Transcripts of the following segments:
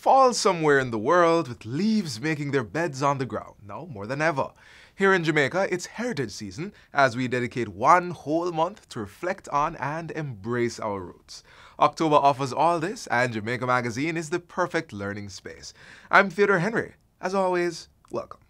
fall somewhere in the world with leaves making their beds on the ground, now more than ever. Here in Jamaica, it's heritage season as we dedicate one whole month to reflect on and embrace our roots. October offers all this, and Jamaica Magazine is the perfect learning space. I'm Theodore Henry. As always, welcome.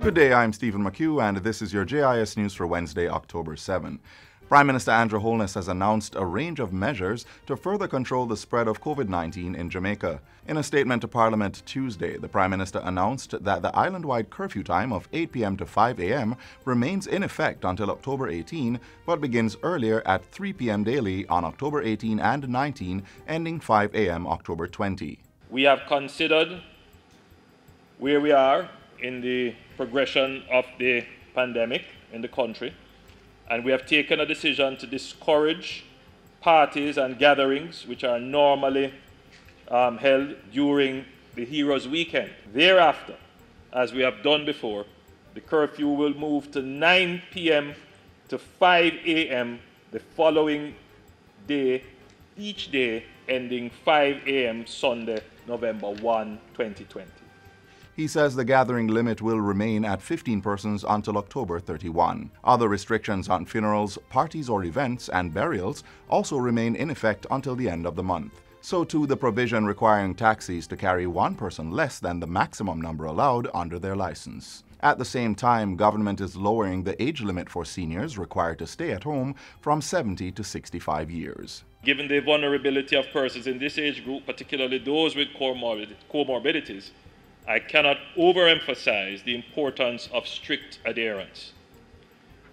Good day, I'm Stephen McHugh, and this is your JIS News for Wednesday, October 7. Prime Minister Andrew Holness has announced a range of measures to further control the spread of COVID-19 in Jamaica. In a statement to Parliament Tuesday, the Prime Minister announced that the island-wide curfew time of 8 p.m. to 5 a.m. remains in effect until October 18, but begins earlier at 3 p.m. daily on October 18 and 19, ending 5 a.m. October 20. We have considered where we are in the progression of the pandemic in the country, and we have taken a decision to discourage parties and gatherings which are normally held during the Heroes Weekend. Thereafter, as we have done before, the curfew will move to 9 p.m. to 5 a.m. the following day, each day ending 5 a.m. Sunday, November 1, 2020. He says the gathering limit will remain at 15 persons until October 31. Other restrictions on funerals, parties or events, and burials also remain in effect until the end of the month. So too the provision requiring taxis to carry one person less than the maximum number allowed under their license. At the same time, government is lowering the age limit for seniors required to stay at home from 70 to 65 years. Given the vulnerability of persons in this age group, particularly those with comorbidities, I cannot overemphasize the importance of strict adherence.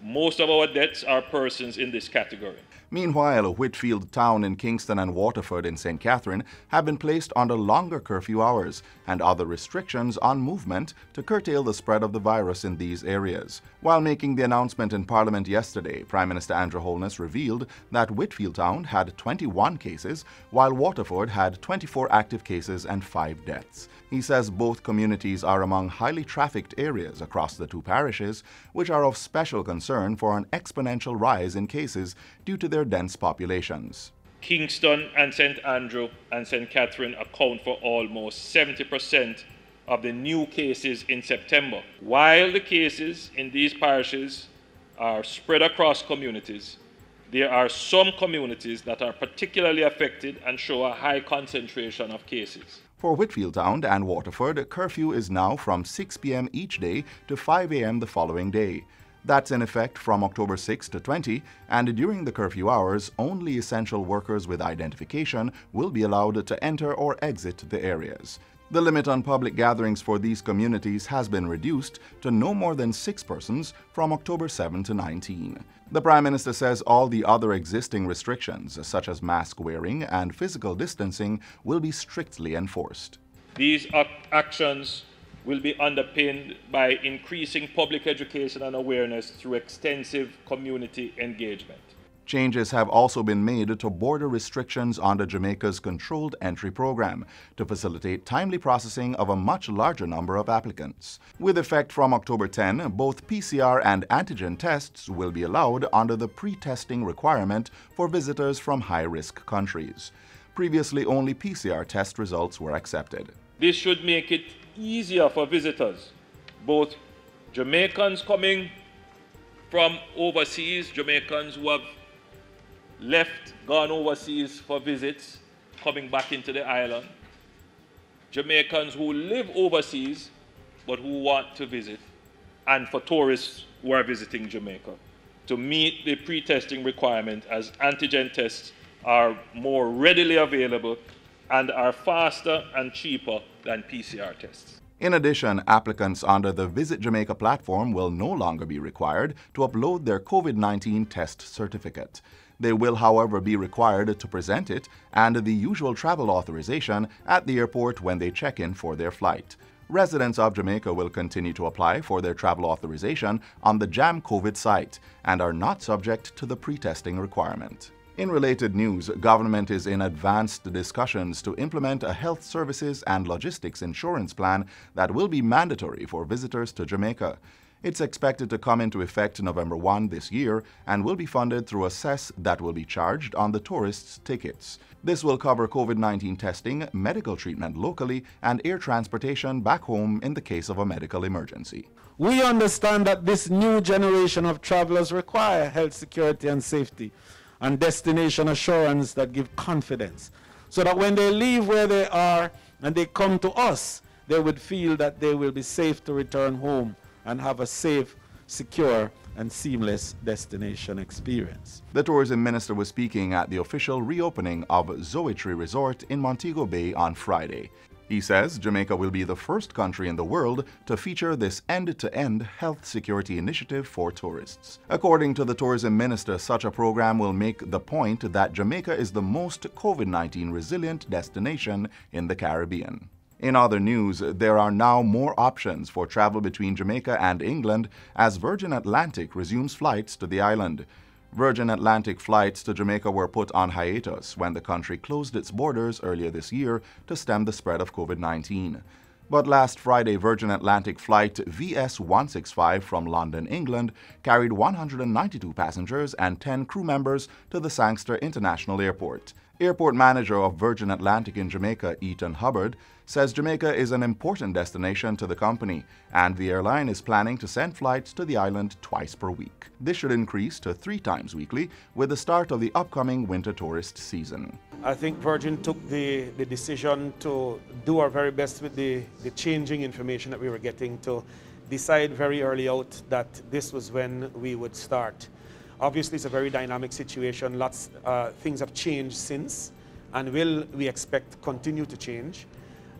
Most of our deaths are persons in this category. Meanwhile, Whitfield Town in Kingston and Waterford in St. Catherine have been placed under longer curfew hours and other restrictions on movement to curtail the spread of the virus in these areas. While making the announcement in Parliament yesterday, Prime Minister Andrew Holness revealed that Whitfield Town had 21 cases, while Waterford had 24 active cases and 5 deaths. He says both communities are among highly trafficked areas across the two parishes, which are of special concern for an exponential rise in cases due to their dense populations. Kingston and St. Andrew and St. Catherine account for almost 70% of the new cases in September. While the cases in these parishes are spread across communities, there are some communities that are particularly affected and show a high concentration of cases. For Whitfield Town and Waterford, curfew is now from 6 p.m. each day to 5 a.m. the following day. That's in effect from October 6 to 20, and during the curfew hours, only essential workers with identification will be allowed to enter or exit the areas. The limit on public gatherings for these communities has been reduced to no more than 6 persons from October 7 to 19. The Prime Minister says all the other existing restrictions, such as mask wearing and physical distancing, will be strictly enforced. These actions will be underpinned by increasing public education and awareness through extensive community engagement. Changes have also been made to border restrictions under Jamaica's Controlled Entry Program to facilitate timely processing of a much larger number of applicants. With effect from October 10, both PCR and antigen tests will be allowed under the pre-testing requirement for visitors from high-risk countries. Previously, only PCR test results were accepted. This should make it easier for visitors, both Jamaicans coming from overseas, Jamaicans who have gone overseas for visits, coming back into the island, Jamaicans who live overseas but who want to visit, and for tourists who are visiting Jamaica, to meet the pre-testing requirement, as antigen tests are more readily available and are faster and cheaper than PCR tests. In addition, applicants under the Visit Jamaica platform will no longer be required to upload their COVID-19 test certificate. They will, however, be required to present it and the usual travel authorization at the airport when they check in for their flight. Residents of Jamaica will continue to apply for their travel authorization on the JAM COVID site and are not subject to the pre-testing requirement. In related news, government is in advanced discussions to implement a health services and logistics insurance plan that will be mandatory for visitors to Jamaica. It's expected to come into effect November 1 this year and will be funded through a cess that will be charged on the tourists' tickets. This will cover COVID-19 testing, medical treatment locally, and air transportation back home in the case of a medical emergency. We understand that this new generation of travelers require health security and safety and destination assurance that give confidence, so that when they leave where they are and they come to us, they would feel that they will be safe to return home and have a safe, secure, and seamless destination experience. The tourism minister was speaking at the official reopening of Zoetry Resort in Montego Bay on Friday. He says Jamaica will be the first country in the world to feature this end-to-end health security initiative for tourists. According to the tourism minister, such a program will make the point that Jamaica is the most COVID-19 resilient destination in the Caribbean. In other news, there are now more options for travel between Jamaica and England as Virgin Atlantic resumes flights to the island. Virgin Atlantic flights to Jamaica were put on hiatus when the country closed its borders earlier this year to stem the spread of COVID-19. But last Friday, Virgin Atlantic flight VS165 from London, England, carried 192 passengers and 10 crew members to the Sangster International Airport. Airport manager of Virgin Atlantic in Jamaica, Ethan Hubbard, says Jamaica is an important destination to the company, and the airline is planning to send flights to the island twice per week. This should increase to 3 times weekly with the start of the upcoming winter tourist season. I think Virgin took the decision to do our very best with the changing information that we were getting to decide very early out that this was when we would start. Obviously, it's a very dynamic situation. Lots things have changed since, and we expect continue to change.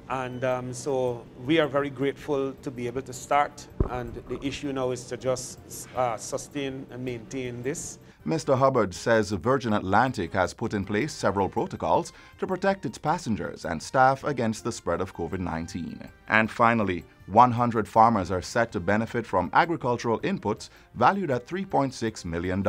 And so we are very grateful to be able to start, and the issue now is to just sustain and maintain this. Mr. Hubbard says Virgin Atlantic has put in place several protocols to protect its passengers and staff against the spread of COVID-19. And finally, 100 farmers are set to benefit from agricultural inputs valued at $3.6 million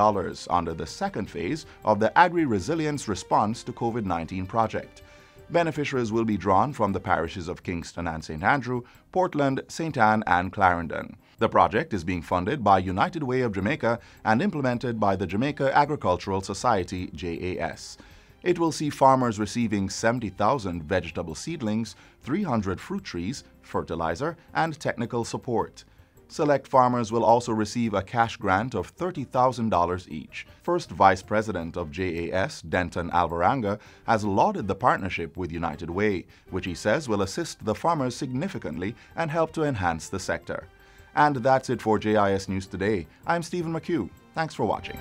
under the second phase of the Agri-Resilience Response to COVID-19 project. Beneficiaries will be drawn from the parishes of Kingston and St. Andrew, Portland, St. Anne, and Clarendon. The project is being funded by United Way of Jamaica and implemented by the Jamaica Agricultural Society, JAS. It will see farmers receiving 70,000 vegetable seedlings, 300 fruit trees, fertilizer, and technical support. Select farmers will also receive a cash grant of $30,000 each. First Vice President of JAS, Denton Alvaranga, has lauded the partnership with United Way, which he says will assist the farmers significantly and help to enhance the sector. And that's it for JIS News Today. I'm Stephen McHugh. Thanks for watching.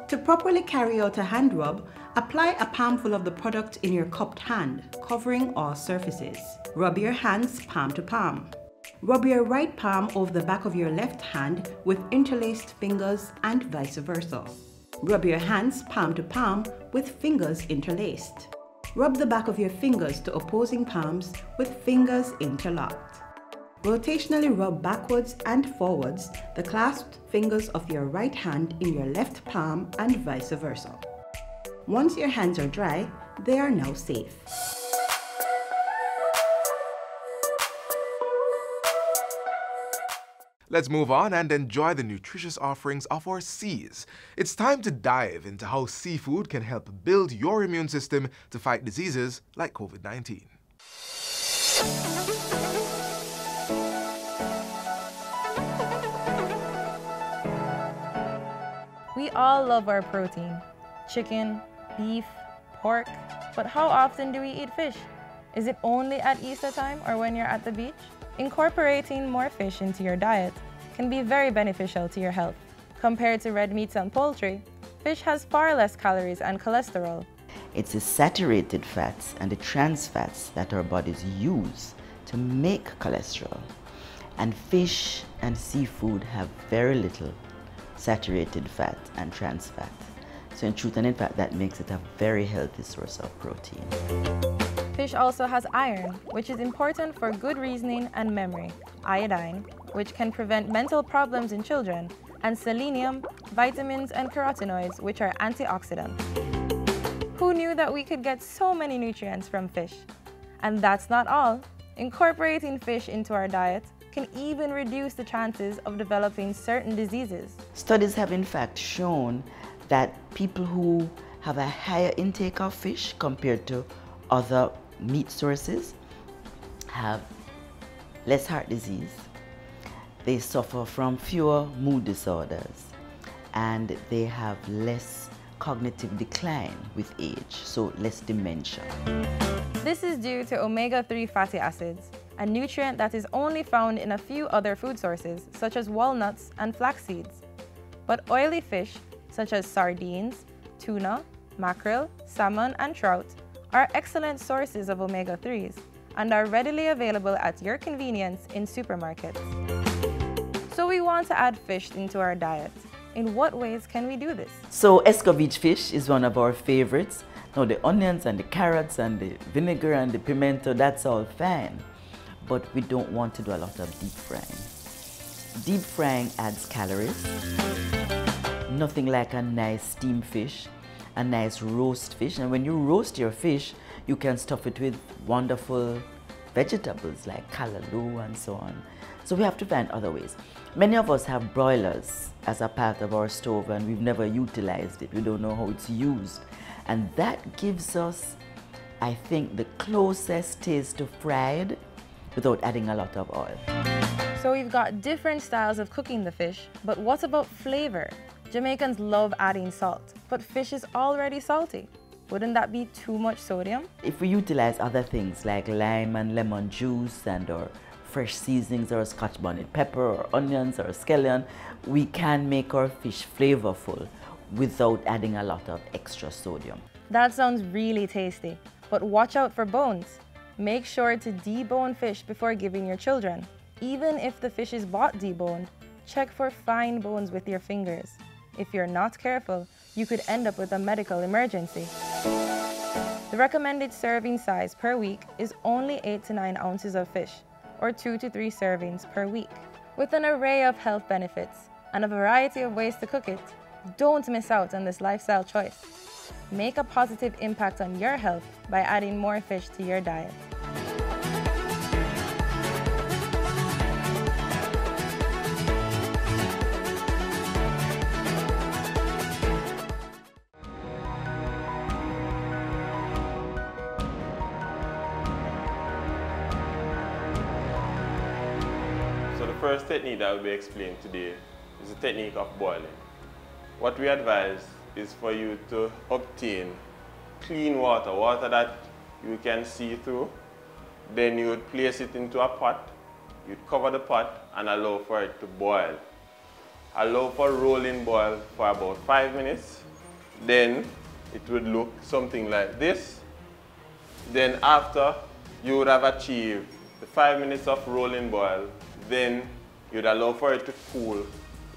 To properly carry out a hand rub, apply a palmful of the product in your cupped hand, covering all surfaces. Rub your hands palm to palm. Rub your right palm over the back of your left hand with interlaced fingers and vice versa. Rub your hands palm to palm with fingers interlaced. Rub the back of your fingers to opposing palms with fingers interlocked. Rotationally rub backwards and forwards the clasped fingers of your right hand in your left palm and vice versa. Once your hands are dry, they are now safe. Let's move on and enjoy the nutritious offerings of our seas. It's time to dive into how seafood can help build your immune system to fight diseases like COVID-19. We all love our protein. Chicken, beef, pork. But how often do we eat fish? Is it only at Easter time or when you're at the beach? Incorporating more fish into your diet can be very beneficial to your health. Compared to red meats and poultry, fish has far less calories and cholesterol. It's the saturated fats and the trans fats that our bodies use to make cholesterol. And fish and seafood have very little saturated fat and trans fat. So in truth and in fact, that makes it a very healthy source of protein. Fish also has iron, which is important for good reasoning and memory, iodine, which can prevent mental problems in children, and selenium, vitamins, and carotenoids, which are antioxidants. Who knew that we could get so many nutrients from fish? And that's not all. Incorporating fish into our diet can even reduce the chances of developing certain diseases. Studies have in fact shown that people who have a higher intake of fish compared to other meat sources have less heart disease, they suffer from fewer mood disorders, and they have less cognitive decline with age, so less dementia. This is due to omega-3 fatty acids, a nutrient that is only found in a few other food sources, such as walnuts and flax seeds. But oily fish, such as sardines, tuna, mackerel, salmon, and trout, are excellent sources of omega-3s and are readily available at your convenience in supermarkets. So we want to add fish into our diet. In what ways can we do this? So escovitch fish is one of our favorites. Now the onions and the carrots and the vinegar and the pimento, that's all fine. But we don't want to do a lot of deep frying. Deep frying adds calories. Nothing like a nice steamed fish, a nice roast fish. And when you roast your fish, you can stuff it with wonderful vegetables like callaloo and so on. So we have to find other ways. Many of us have broilers as a part of our stove and we've never utilized it. We don't know how it's used. And that gives us, I think, the closest taste to fried without adding a lot of oil. So we've got different styles of cooking the fish, but what about flavor? Jamaicans love adding salt, but fish is already salty. Wouldn't that be too much sodium? If we utilize other things like lime and lemon juice and or fresh seasonings or scotch bonnet pepper or onions or scallion, we can make our fish flavorful without adding a lot of extra sodium. That sounds really tasty, but watch out for bones. Make sure to debone fish before giving your children. Even if the fish is bought deboned, check for fine bones with your fingers. If you're not careful, you could end up with a medical emergency. The recommended serving size per week is only 8 to 9 ounces of fish, or 2 to 3 servings per week. With an array of health benefits and a variety of ways to cook it, don't miss out on this lifestyle choice. Make a positive impact on your health by adding more fish to your diet. So the first technique that will be explained today is the technique of boiling. What we advise is for you to obtain clean water, water that you can see through. Then you would place it into a pot, you'd cover the pot and allow for it to boil. Allow for rolling boil for about 5 minutes. Then it would look something like this. Then after you would have achieved the 5 minutes of rolling boil, then you'd allow for it to cool.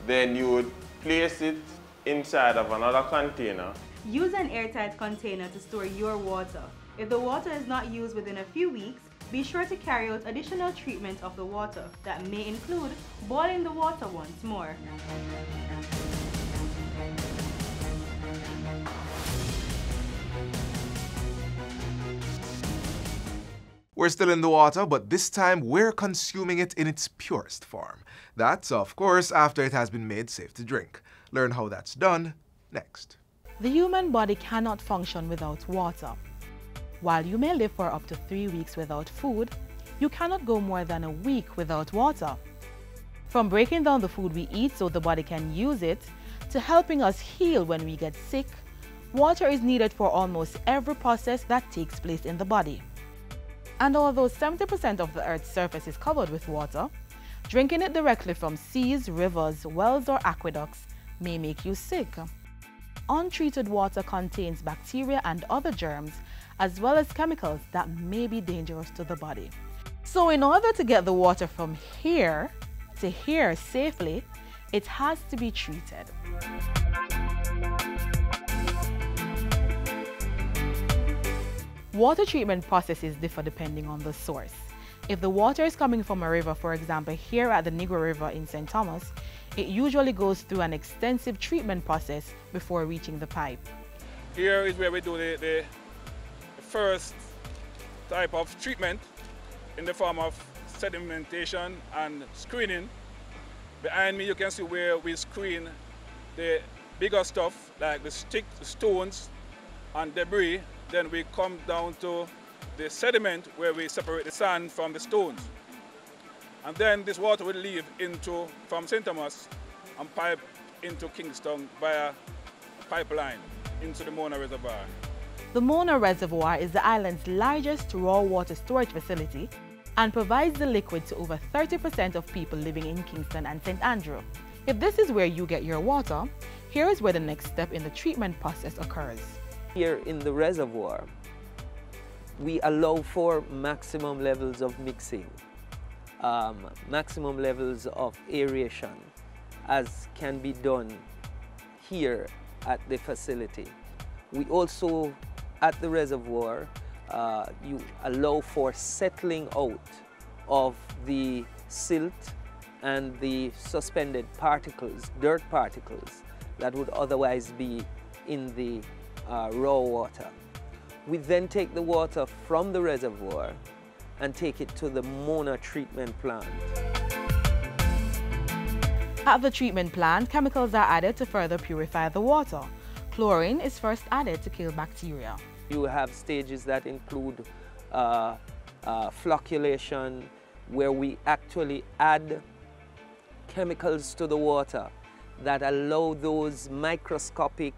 Then you would place it inside of another container. Use an airtight container to store your water. If the water is not used within a few weeks, be sure to carry out additional treatment of the water that may include boiling the water once more. We're still in the water, but this time we're consuming it in its purest form. That's, of course, after it has been made safe to drink. Learn how that's done next. The human body cannot function without water. While you may live for up to 3 weeks without food, you cannot go more than a week without water. From breaking down the food we eat so the body can use it, to helping us heal when we get sick, water is needed for almost every process that takes place in the body. And although 70% of the Earth's surface is covered with water, drinking it directly from seas, rivers, wells, or aqueducts may make you sick. untreated water contains bacteria and other germs, as well as chemicals that may be dangerous to the body. So in order to get the water from here to here safely, it has to be treated. Water treatment processes differ depending on the source. If the water is coming from a river, for example, here at the Negro River in St. Thomas, it usually goes through an extensive treatment process before reaching the pipe. Here is where we do the first type of treatment in the form of sedimentation and screening. Behind me you can see where we screen the bigger stuff like the sticks, stones and debris. Then we come down to the sediment where we separate the sand from the stones. And then this water will leave from St. Thomas and pipe into Kingston via pipeline into the Mona Reservoir. The Mona Reservoir is the island's largest raw water storage facility and provides the liquid to over 30% of people living in Kingston and St. Andrew. If this is where you get your water, here is where the next step in the treatment process occurs. Here in the reservoir, we allow for maximum levels of mixing, maximum levels of aeration, as can be done here at the facility. We also, at the reservoir, you allow for settling out of the silt and the suspended particles, dirt particles, that would otherwise be in the raw water. We then take the water from the reservoir and take it to the Mona treatment plant. At the treatment plant, chemicals are added to further purify the water. Chlorine is first added to kill bacteria. You have stages that include flocculation, where we actually add chemicals to the water that allow those microscopic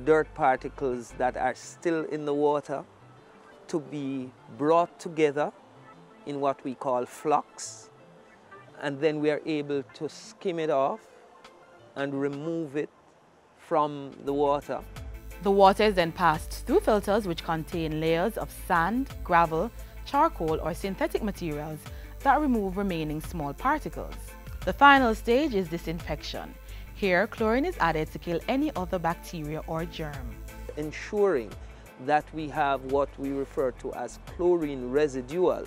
dirt particles that are still in the water to be brought together in what we call flocks, and then we are able to skim it off and remove it from the water. The water is then passed through filters which contain layers of sand, gravel, charcoal or synthetic materials that remove remaining small particles. The final stage is disinfection. Here, chlorine is added to kill any other bacteria or germ. Ensuring that we have what we refer to as chlorine residual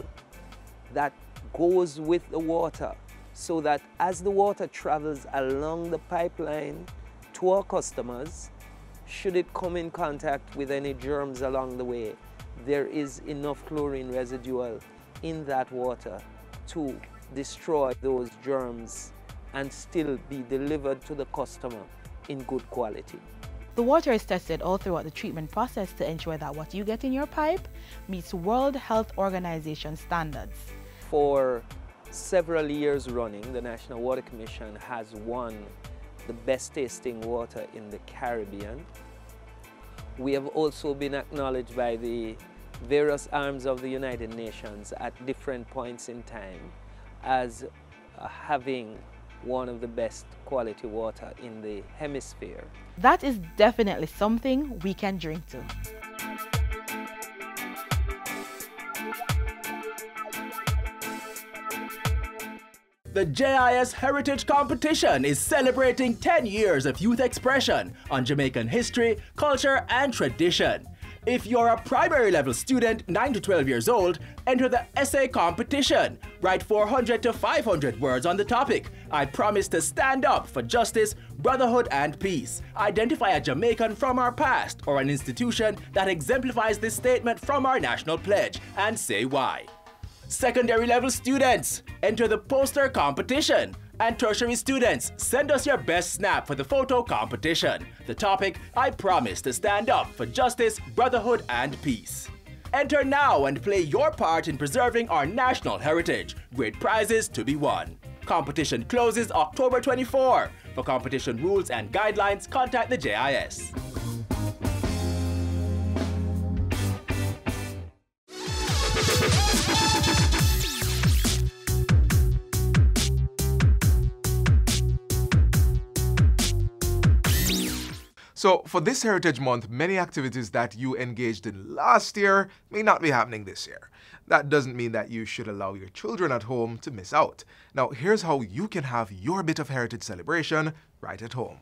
that goes with the water, so that as the water travels along the pipeline to our customers, should it come in contact with any germs along the way, there is enough chlorine residual in that water to destroy those germs and still be delivered to the customer in good quality. The water is tested all throughout the treatment process to ensure that what you get in your pipe meets World Health Organization standards. For several years running, the National Water Commission has won the best tasting water in the Caribbean. We have also been acknowledged by the various arms of the United Nations at different points in time as having one of the best quality water in the hemisphere. That is definitely something we can drink to. The JIS Heritage Competition is celebrating 10 years of youth expression on Jamaican history, culture, and tradition. If you're a primary level student 9 to 12 years old, enter the essay competition. Write 400 to 500 words on the topic. I promise to stand up for justice, brotherhood, and peace. Identify a Jamaican from our past or an institution that exemplifies this statement from our national pledge and say why. Secondary level students, enter the poster competition. And tertiary students, send us your best snap for the photo competition. The topic, I promise to stand up for justice, brotherhood, and peace. Enter now and play your part in preserving our national heritage. Great prizes to be won. Competition closes October 24. For competition rules and guidelines, contact the JIS. So for this Heritage Month, many activities that you engaged in last year may not be happening this year. That doesn't mean that you should allow your children at home to miss out. Now, here's how you can have your bit of heritage celebration right at home.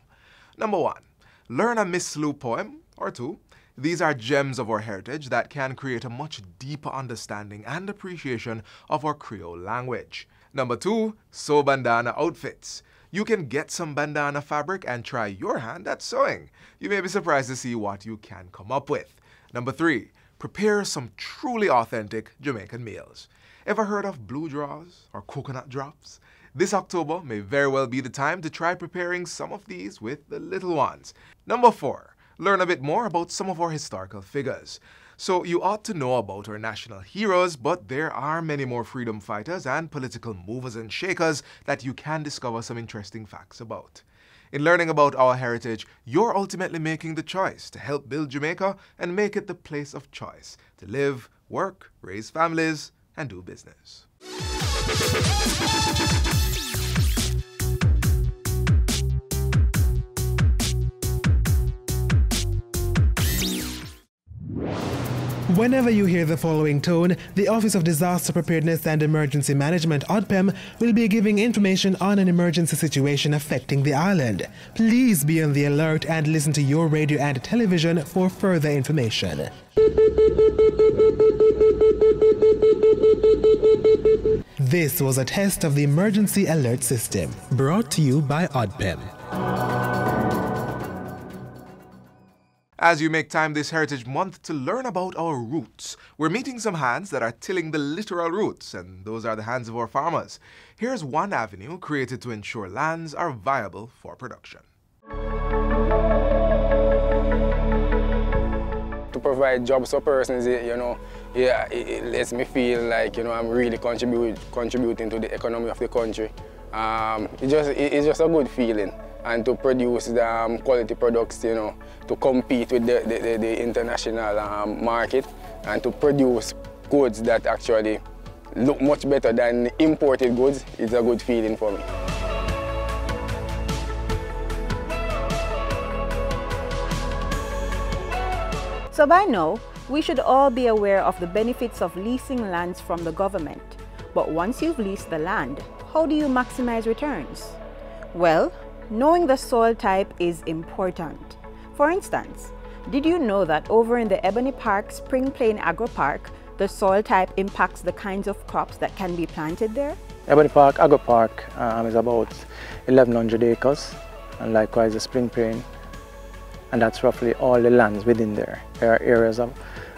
Number 1, learn a Miss Lou poem or 2. These are gems of our heritage that can create a much deeper understanding and appreciation of our Creole language. Number 2, sew bandana outfits. You can get some bandana fabric and try your hand at sewing. You may be surprised to see what you can come up with. Number 3, prepare some truly authentic Jamaican meals. Ever heard of blue draws or coconut drops? This October may very well be the time to try preparing some of these with the little ones. Number 4, learn a bit more about some of our historical figures. So you ought to know about our national heroes, but there are many more freedom fighters and political movers and shakers that you can discover some interesting facts about. In learning about our heritage, you're ultimately making the choice to help build Jamaica and make it the place of choice to live, work, raise families, and do business. Whenever you hear the following tone, the Office of Disaster Preparedness and Emergency Management, ODPEM, will be giving information on an emergency situation affecting the island. Please be on the alert and listen to your radio and television for further information. This was a test of the Emergency Alert System, brought to you by ODPEM. As you make time this Heritage Month to learn about our roots, we're meeting some hands that are tilling the literal roots, and those are the hands of our farmers. Here's one avenue created to ensure lands are viable for production. To provide jobs for persons, it lets me feel like, I'm really contributing to the economy of the country. It's just a good feeling. And to produce the quality products, to compete with the international market, and to produce goods that actually look much better than imported goods, it's a good feeling for me. So by now, we should all be aware of the benefits of leasing lands from the government. But once you've leased the land, how do you maximize returns? Well, knowing the soil type is important. For instance, did you know that over in the Ebony Park Spring Plain Agro Park, the soil type impacts the kinds of crops that can be planted there? Ebony Park Agro Park is about 1,100 acres, and likewise the Spring Plain, and that's roughly all the lands within there. There are areas of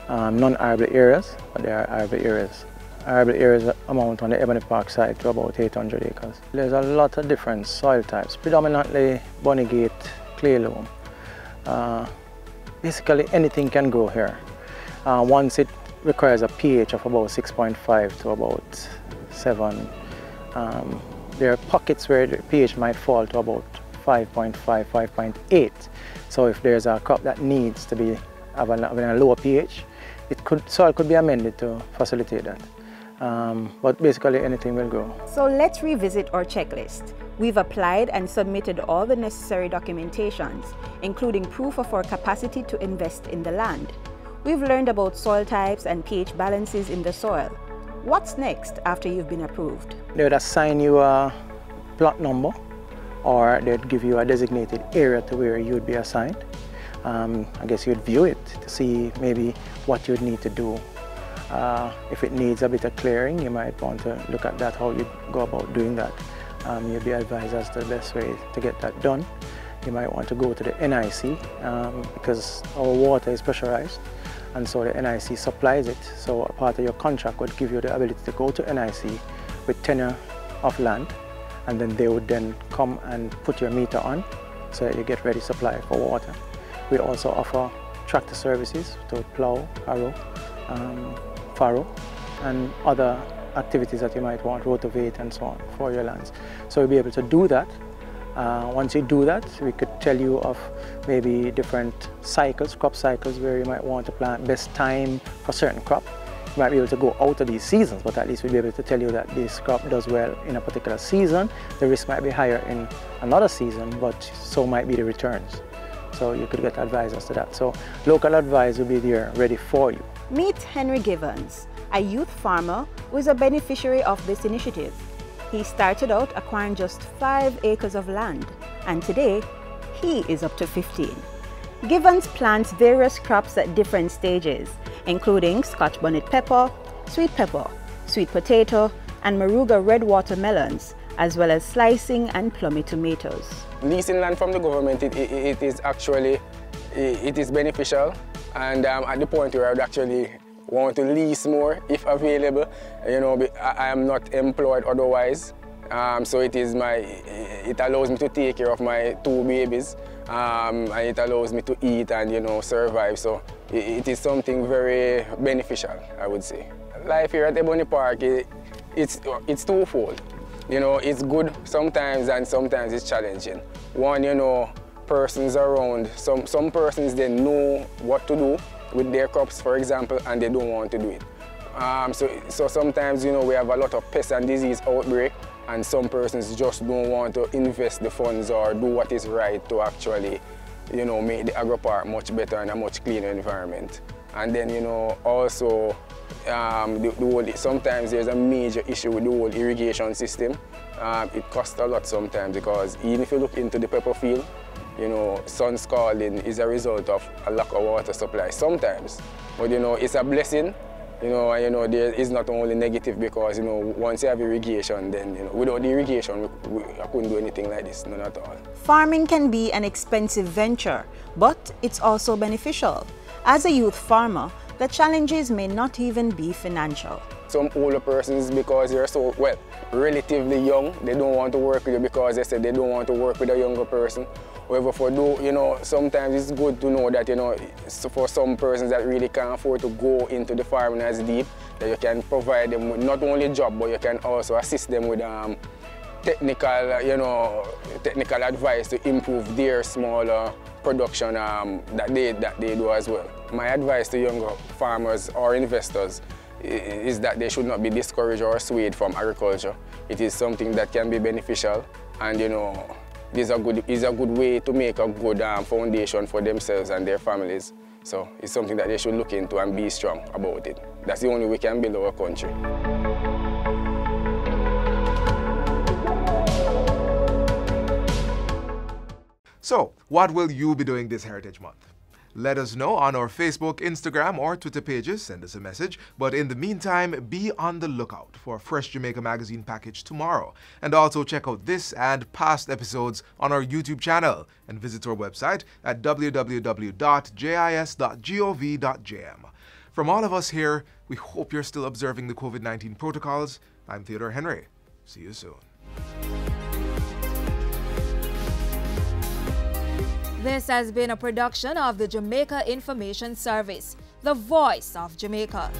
non-arable areas, but there are arable areas. Arable areas amount on the Ebony Park side to about 800 acres. There's a lot of different soil types, predominantly Bonegate, clay loam. Basically anything can grow here. Once it requires a pH of about 6.5 to about 7. There are pockets where the pH might fall to about 5.5, 5.8. So if there's a crop that needs to be having a lower pH, soil could be amended to facilitate that. But basically anything will grow. So let's revisit our checklist. We've applied and submitted all the necessary documentations, including proof of our capacity to invest in the land. We've learned about soil types and pH balances in the soil. What's next after you've been approved? They would assign you a plot number, or they'd give you a designated area to where you'd be assigned. I guess you'd view it to see maybe what you'd need to do. If it needs a bit of clearing, you might want to look at that, how you go about doing that. You'll be advised as to the best way to get that done. You might want to go to the NIC because our water is pressurized, and so the NIC supplies it. So a part of your contract would give you the ability to go to NIC with tenure of land, and then they would then come and put your meter on so that you get ready supply for water. We also offer tractor services to plow, harrow, farrow, and other activities that you might want, rotovate and so on, for your lands. So you'll be able to do that. Once you do that, we could tell you of maybe different cycles, crop cycles, where you might want to plant, best time for certain crop. You might be able to go out of these seasons, but at least we'll be able to tell you that this crop does well in a particular season. The risk might be higher in another season, but so might be the returns. So you could get advice as to that. So local advice will be there ready for you. Meet Henry Givens, a youth farmer who is a beneficiary of this initiative. He started out acquiring just 5 acres of land, and today he is up to 15. Givens plants various crops at different stages, including Scotch bonnet pepper, sweet potato, and Maruga red watermelons, as well as slicing and plummy tomatoes. Leasing land from the government, it is actually beneficial, and at the point where I would actually want to lease more if available. You know, I am not employed otherwise, so it allows me to take care of my 2 babies, and it allows me to eat and, you know, survive. So it is something very beneficial, I would say. Life here at Ebony Park, it's twofold. You know, it's good sometimes and sometimes it's challenging. One, you know, persons around, some persons, they know what to do with their crops, for example, and they don't want to do it. So sometimes, you know, we have a lot of pest and disease outbreak, and some persons just don't want to invest the funds or do what is right to actually, you know, make the agro-park much better and a much cleaner environment. And then, you know, also, sometimes there's a major issue with the whole irrigation system. It costs a lot sometimes, because even if you look into the pepper field, you know, sun scalding is a result of a lack of water supply sometimes. But, you know, it's a blessing, you know, and, you know, there is not only negative, because, you know, once you have irrigation, then, you know, without the irrigation, I couldn't do anything like this, none at all. Farming can be an expensive venture, but it's also beneficial. As a youth farmer, the challenges may not even be financial. Some older persons, because they're so, well, relatively young, they don't want to work with you because they said they don't want to work with a younger person. However, you know, sometimes it's good to know that, you know, for some persons that really can't afford to go into the farming as deep, that you can provide them with not only a job, but you can also assist them with technical, you know, technical advice to improve their smaller production that they do as well. My advice to younger farmers or investors is that they should not be discouraged or swayed from agriculture. It is something that can be beneficial, and, you know, it is a good way to make a good foundation for themselves and their families. So it's something that they should look into and be strong about it. That's the only way we can build our country. So, what will you be doing this Heritage Month? Let us know on our Facebook, Instagram, or Twitter pages. Send us a message. But in the meantime, be on the lookout for a fresh Jamaica Magazine package tomorrow. And also check out this and past episodes on our YouTube channel, and visit our website at www.jis.gov.jm. From all of us here, we hope you're still observing the COVID-19 protocols. I'm Theodore Henry. See you soon. This has been a production of the Jamaica Information Service, the voice of Jamaica.